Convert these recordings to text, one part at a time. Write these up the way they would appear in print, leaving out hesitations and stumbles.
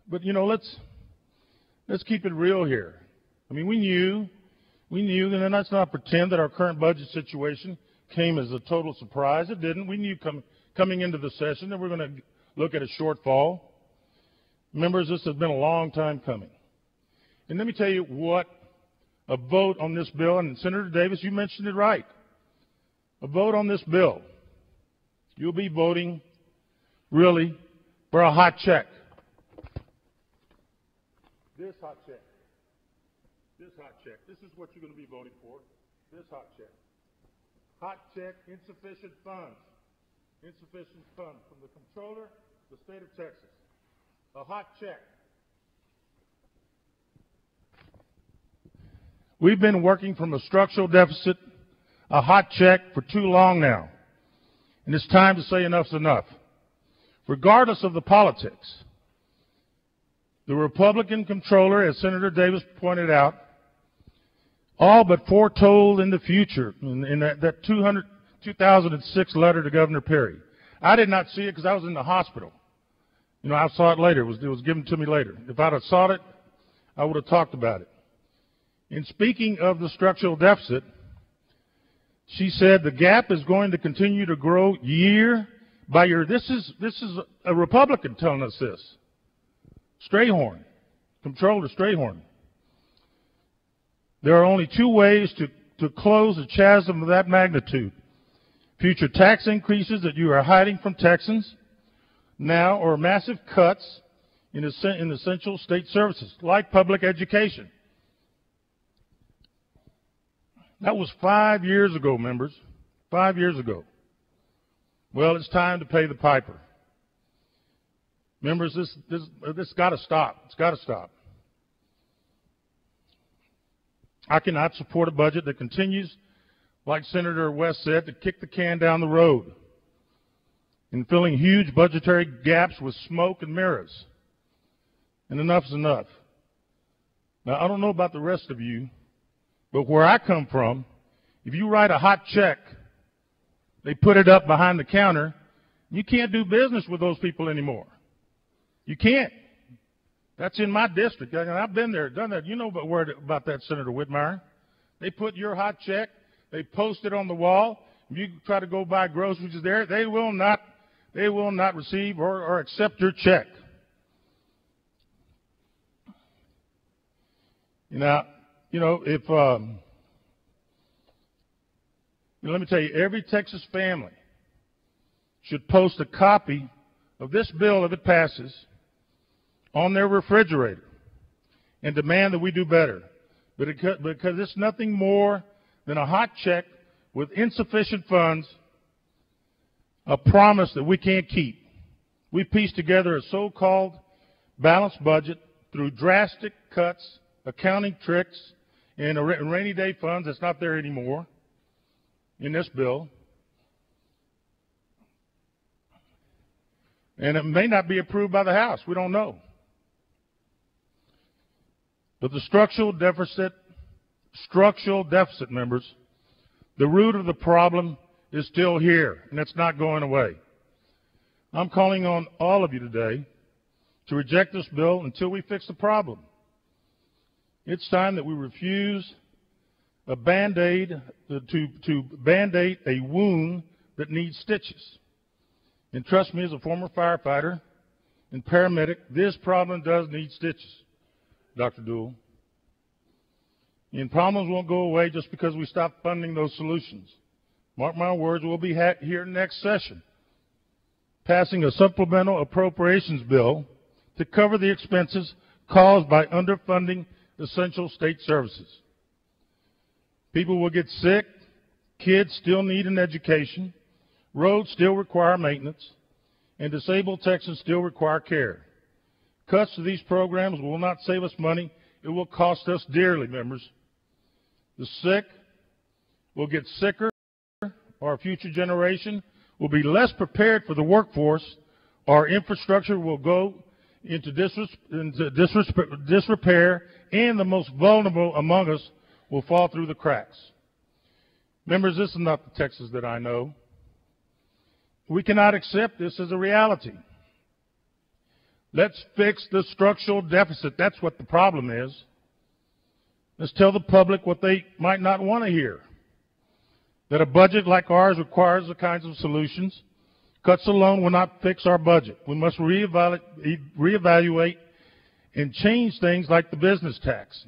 But you know, let's keep it real here. I mean, we knew, and let's not pretend that our current budget situation came as a total surprise. It didn't. We knew coming into the session that we're going to look at a shortfall. Members, this has been a long time coming. And let me tell you what a vote on this bill, and Senator Davis, you mentioned it right. A vote on this bill, you'll be voting really for a hot check. This hot check. This hot check. This is what you're going to be voting for. This hot check. Hot check, insufficient funds. Insufficient funds from the comptroller, the state of Texas. A hot check. We've been working from a structural deficit, a hot check, for too long now. And it's time to say enough's enough. Regardless of the politics, the Republican comptroller, as Senator Davis pointed out, all but foretold in the future in that 2006 letter to Governor Perry. I did not see it because I was in the hospital. You know, I saw it later. It was given to me later. If I'd have saw it, I would have talked about it. In speaking of the structural deficit, she said the gap is going to continue to grow year by year. This is a Republican telling us this. Strayhorn, Comptroller Strayhorn. There are only two ways to close a chasm of that magnitude. Future tax increases that you are hiding from Texans now, or massive cuts in essential state services, like public education. That was 5 years ago, members. 5 years ago. Well, it's time to pay the piper. Members, this got to stop. It's got to stop. I cannot support a budget that continues, like Senator West said, to kick the can down the road and filling huge budgetary gaps with smoke and mirrors. And enough's enough. Now, I don't know about the rest of you, but where I come from, if you write a hot check, they put it up behind the counter, you can't do business with those people anymore. You can't. That's in my district. I've been there, done that. You know about that, Senator Whitmire. They put your hot check, they post it on the wall. If you try to go buy groceries there, they will not receive or accept your check. Let me tell you, every Texas family should post a copy of this bill, if it passes, on their refrigerator and demand that we do better. Because it's nothing more than a hot check with insufficient funds, a promise that we can't keep. We pieced together a so-called balanced budget through drastic cuts, accounting tricks, and rainy day funds that's not there anymore in this bill. And it may not be approved by the House. We don't know. But the structural deficit, members, the root of the problem is still here, and it's not going away. I'm calling on all of you today to reject this bill until we fix the problem. It's time that we refuse a Band-Aid to Band-Aid a wound that needs stitches. And trust me, as a former firefighter and paramedic, this problem does need stitches, Dr. Duell. And problems won't go away just because we stop funding those solutions. Mark my words, we'll be here next session passing a supplemental appropriations bill to cover the expenses caused by underfunding essential state services. People will get sick, kids still need an education, roads still require maintenance, and disabled Texans still require care. Cuts to these programs will not save us money. It will cost us dearly, members. The sick will get sicker. Our future generation will be less prepared for the workforce. Our infrastructure will go into disrepair, and the most vulnerable among us will fall through the cracks. Members, this is not the Texas that I know. We cannot accept this as a reality. Let's fix the structural deficit. That's what the problem is. Let's tell the public what they might not want to hear. That a budget like ours requires the kinds of solutions. Cuts alone will not fix our budget. We must reevaluate and change things like the business tax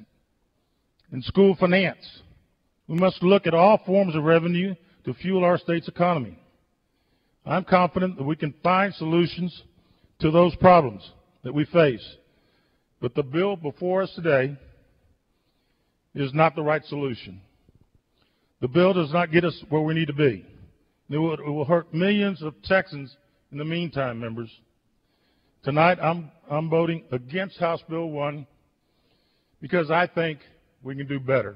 and school finance. We must look at all forms of revenue to fuel our state's economy. I'm confident that we can find solutions to those problems that we face. But the bill before us today is not the right solution. The bill does not get us where we need to be. It will hurt millions of Texans in the meantime, members. Tonight, I'm voting against House Bill 1 because I think we can do better.